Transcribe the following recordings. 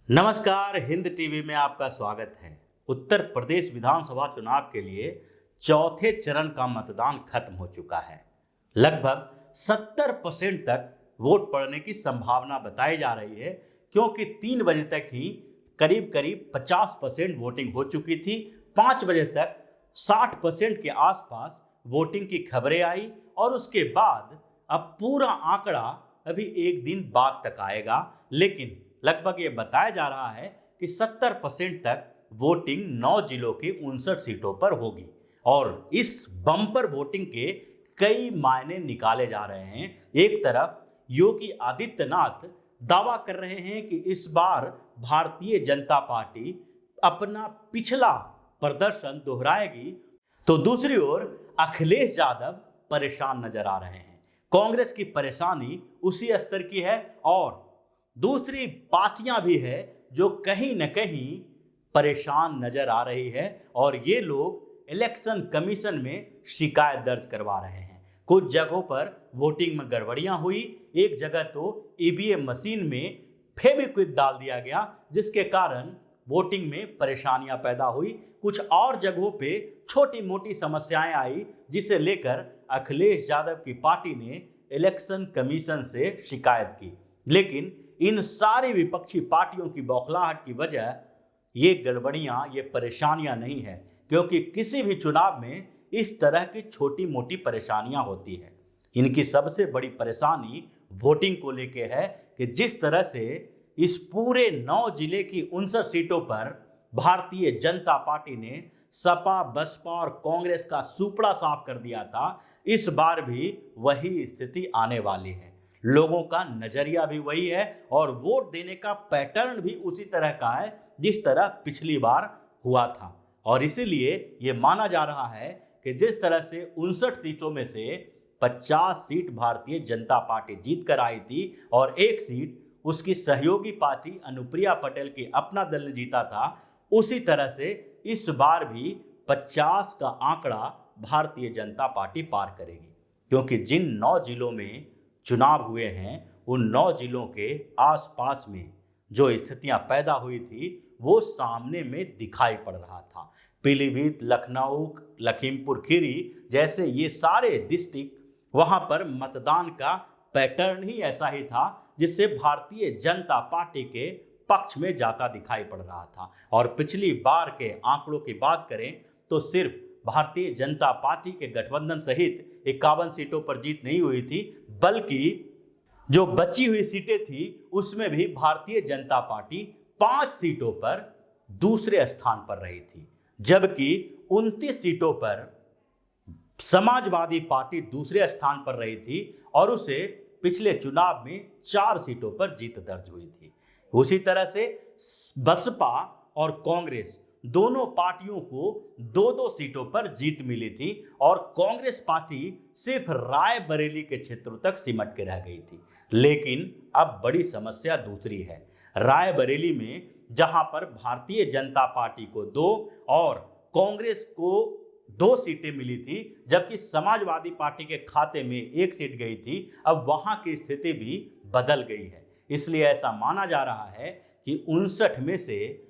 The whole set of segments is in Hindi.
नमस्कार, हिंद टीवी में आपका स्वागत है। उत्तर प्रदेश विधानसभा चुनाव के लिए चौथे चरण का मतदान खत्म हो चुका है। लगभग 70% तक वोट पड़ने की संभावना बताई जा रही है, क्योंकि 3 बजे तक ही करीब करीब 50% वोटिंग हो चुकी थी। 5 बजे तक 60% के आसपास वोटिंग की खबरें आई और उसके बाद अब पूरा आंकड़ा अभी एक दिन बाद तक आएगा, लेकिन लगभग ये बताया जा रहा है कि 70% तक वोटिंग 9 जिलों की 59 सीटों पर होगी और इस बम्पर वोटिंग के कई मायने निकाले जा रहे हैं। एक तरफ योगी आदित्यनाथ दावा कर रहे हैं कि इस बार भारतीय जनता पार्टी अपना पिछला प्रदर्शन दोहराएगी, तो दूसरी ओर अखिलेश यादव परेशान नजर आ रहे हैं। कांग्रेस की परेशानी उसी स्तर की है और दूसरी पार्टियां भी है जो कहीं न कहीं परेशान नजर आ रही है और ये लोग इलेक्शन कमीशन में शिकायत दर्ज करवा रहे हैं। कुछ जगहों पर वोटिंग में गड़बड़ियां हुई, एक जगह तो ईवीएम मशीन में फेविक्विक डाल दिया गया, जिसके कारण वोटिंग में परेशानियां पैदा हुई। कुछ और जगहों पे छोटी मोटी समस्याएं आई, जिसे लेकर अखिलेश यादव की पार्टी ने इलेक्शन कमीशन से शिकायत की। लेकिन इन सारी विपक्षी पार्टियों की बौखलाहट की वजह ये गड़बड़ियां, ये परेशानियां नहीं है, क्योंकि किसी भी चुनाव में इस तरह की छोटी मोटी परेशानियां होती है। इनकी सबसे बड़ी परेशानी वोटिंग को लेके है कि जिस तरह से इस पूरे 9 जिले की 59 सीटों पर भारतीय जनता पार्टी ने सपा, बसपा और कांग्रेस का सुपड़ा साफ कर दिया था, इस बार भी वही स्थिति आने वाली है। लोगों का नजरिया भी वही है और वोट देने का पैटर्न भी उसी तरह का है जिस तरह पिछली बार हुआ था। और इसीलिए ये माना जा रहा है कि जिस तरह से 59 सीटों में से 50 सीट भारतीय जनता पार्टी जीत कर आई थी और एक सीट उसकी सहयोगी पार्टी अनुप्रिया पटेल की अपना दल ने जीता था, उसी तरह से इस बार भी 50 का आंकड़ा भारतीय जनता पार्टी पार करेगी, क्योंकि जिन 9 जिलों में चुनाव हुए हैं उन 9 जिलों के आसपास में जो स्थितियां पैदा हुई थी वो सामने में दिखाई पड़ रहा था। पीलीभीत, लखनऊ, लखीमपुर खीरी जैसे ये सारे डिस्ट्रिक्ट, वहां पर मतदान का पैटर्न ही ऐसा ही था जिससे भारतीय जनता पार्टी के पक्ष में जाता दिखाई पड़ रहा था। और पिछली बार के आंकड़ों की बात करें तो सिर्फ भारतीय जनता पार्टी के गठबंधन सहित 51 सीटों पर जीत नहीं हुई थी, बल्कि जो बची हुई सीटें थी उसमें भी भारतीय जनता पार्टी 5 सीटों पर दूसरे स्थान पर रही थी, जबकि 29 सीटों पर समाजवादी पार्टी दूसरे स्थान पर रही थी और उसे पिछले चुनाव में 4 सीटों पर जीत दर्ज हुई थी। उसी तरह से बसपा और कांग्रेस दोनों पार्टियों को 2-2 सीटों पर जीत मिली थी और कांग्रेस पार्टी सिर्फ रायबरेली के क्षेत्रों तक सिमट के रह गई थी। लेकिन अब बड़ी समस्या दूसरी है। रायबरेली में जहां पर भारतीय जनता पार्टी को 2 और कांग्रेस को 2 सीटें मिली थी, जबकि समाजवादी पार्टी के खाते में 1 सीट गई थी, अब वहां की स्थिति भी बदल गई है। इसलिए ऐसा माना जा रहा है कि 59 में से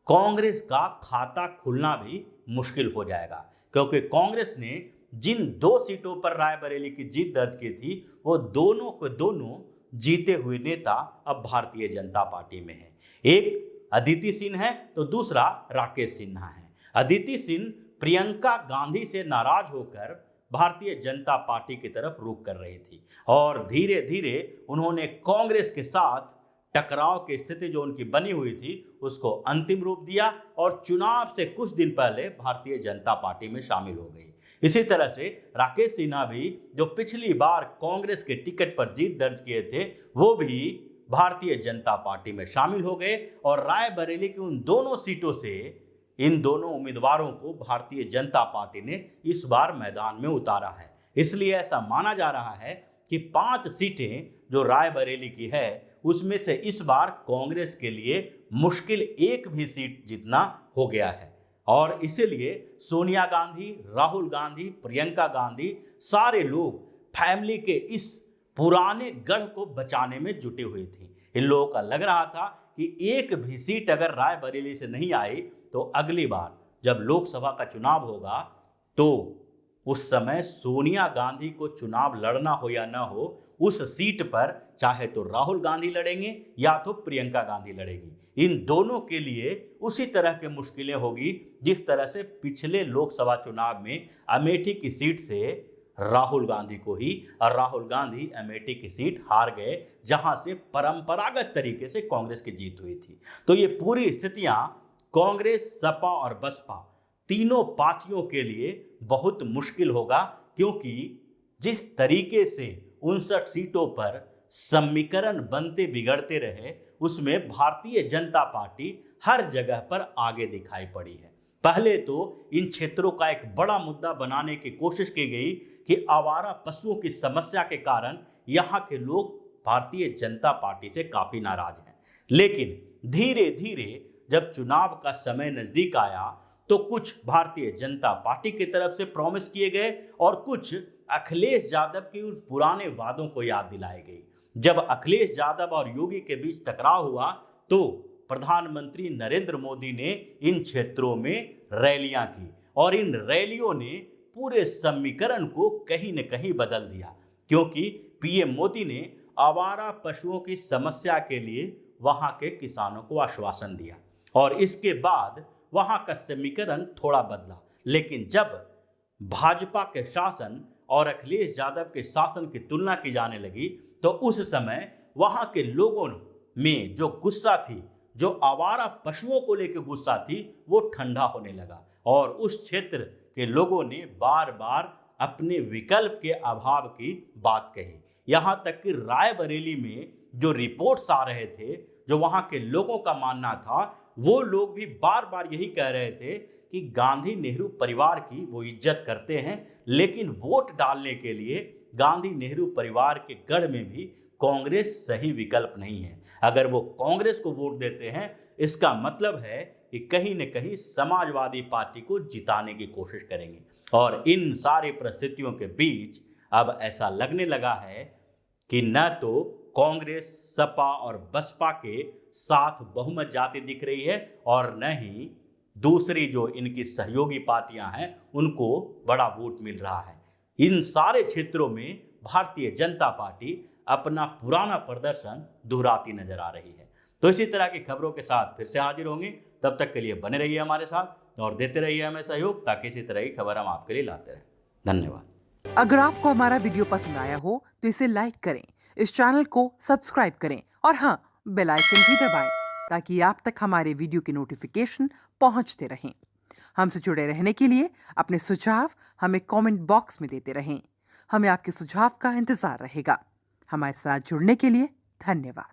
कांग्रेस का खाता खुलना भी मुश्किल हो जाएगा, क्योंकि कांग्रेस ने जिन 2 सीटों पर रायबरेली की जीत दर्ज की थी वो दोनों के दोनों जीते हुए नेता अब भारतीय जनता पार्टी में है। एक अदिति सिंह है तो दूसरा राकेश सिन्हा है। अदिति सिंह प्रियंका गांधी से नाराज होकर भारतीय जनता पार्टी की तरफ रुख कर रही थी और धीरे धीरे उन्होंने कांग्रेस के साथ टकराव की स्थिति जो उनकी बनी हुई थी उसको अंतिम रूप दिया और चुनाव से कुछ दिन पहले भारतीय जनता पार्टी में शामिल हो गई। इसी तरह से राकेश सिन्हा भी जो पिछली बार कांग्रेस के टिकट पर जीत दर्ज किए थे वो भी भारतीय जनता पार्टी में शामिल हो गए और रायबरेली की उन दोनों सीटों से इन दोनों उम्मीदवारों को भारतीय जनता पार्टी ने इस बार मैदान में उतारा है। इसलिए ऐसा माना जा रहा है कि 5 सीटें जो रायबरेली की है उसमें से इस बार कांग्रेस के लिए मुश्किल 1 भी सीट जीतना हो गया है और इसलिए सोनिया गांधी, राहुल गांधी, प्रियंका गांधी सारे लोग फैमिली के इस पुराने गढ़ को बचाने में जुटे हुए थे। इन लोगों का लग रहा था कि एक भी सीट अगर रायबरेली से नहीं आई तो अगली बार जब लोकसभा का चुनाव होगा तो उस समय सोनिया गांधी को चुनाव लड़ना हो या ना हो, उस सीट पर चाहे तो राहुल गांधी लड़ेंगे या तो प्रियंका गांधी लड़ेंगी। इन दोनों के लिए उसी तरह की मुश्किलें होगी जिस तरह से पिछले लोकसभा चुनाव में अमेठी की सीट से राहुल गांधी को ही, और राहुल गांधी अमेठी की सीट हार गए जहां से परंपरागत तरीके से कांग्रेस की जीत हुई थी। तो ये पूरी स्थितियां कांग्रेस, सपा और बसपा तीनों पार्टियों के लिए बहुत मुश्किल होगा, क्योंकि जिस तरीके से 59 सीटों पर समीकरण बनते बिगड़ते रहे उसमें भारतीय जनता पार्टी हर जगह पर आगे दिखाई पड़ी है। पहले तो इन क्षेत्रों का एक बड़ा मुद्दा बनाने की कोशिश की गई कि आवारा पशुओं की समस्या के कारण यहाँ के लोग भारतीय जनता पार्टी से काफी नाराज हैं। लेकिन धीरे धीरे जब चुनाव का समय नजदीक आया तो कुछ भारतीय जनता पार्टी की तरफ से प्रॉमिस किए गए और कुछ अखिलेश यादव के उन पुराने वादों को याद दिलाए गए। जब अखिलेश यादव और योगी के बीच टकराव हुआ तो प्रधानमंत्री नरेंद्र मोदी ने इन क्षेत्रों में रैलियां की और इन रैलियों ने पूरे समीकरण को कहीं न कहीं बदल दिया, क्योंकि पीएम मोदी ने आवारा पशुओं की समस्या के लिए वहां के किसानों को आश्वासन दिया और इसके बाद वहां का समीकरण थोड़ा बदला। लेकिन जब भाजपा के शासन और अखिलेश यादव के शासन की तुलना की जाने लगी तो उस समय वहां के लोगों में जो गुस्सा थी, जो आवारा पशुओं को लेकर गुस्सा थी, वो ठंडा होने लगा और उस क्षेत्र के लोगों ने बार बार अपने विकल्प के अभाव की बात कही। यहां तक कि रायबरेली में जो रिपोर्ट्स आ रहे थे, जो वहां के लोगों का मानना था, वो लोग भी बार बार यही कह रहे थे कि गांधी नेहरू परिवार की वो इज्जत करते हैं, लेकिन वोट डालने के लिए गांधी नेहरू परिवार के गढ़ में भी कांग्रेस सही विकल्प नहीं है। अगर वो कांग्रेस को वोट देते हैं इसका मतलब है कि कहीं न कहीं समाजवादी पार्टी को जिताने की कोशिश करेंगे। और इन सारी परिस्थितियों के बीच अब ऐसा लगने लगा है कि न तो कांग्रेस, सपा और बसपा के साथ बहुमत जाती दिख रही है और न ही दूसरी जो इनकी सहयोगी पार्टियां हैं उनको बड़ा वोट मिल रहा है। इन सारे क्षेत्रों में भारतीय जनता पार्टी अपना पुराना प्रदर्शन दोहराती नजर आ रही है। तो इसी तरह की खबरों के साथ फिर से हाजिर होंगे। तब तक के लिए बने रहिए हमारे साथ और देते रहिए हमें सहयोग, ताकि इसी तरह की खबर हम आपके लिए लाते रहें। धन्यवाद। अगर आपको हमारा वीडियो पसंद आया हो तो इसे लाइक करें, इस चैनल को सब्सक्राइब करें और हाँ, बेल आइकन भी दबाएं ताकि आप तक हमारे वीडियो की नोटिफिकेशन पहुंचते रहें। हमसे जुड़े रहने के लिए अपने सुझाव हमें कमेंट बॉक्स में देते रहें। हमें आपके सुझाव का इंतजार रहेगा। हमारे साथ जुड़ने के लिए धन्यवाद।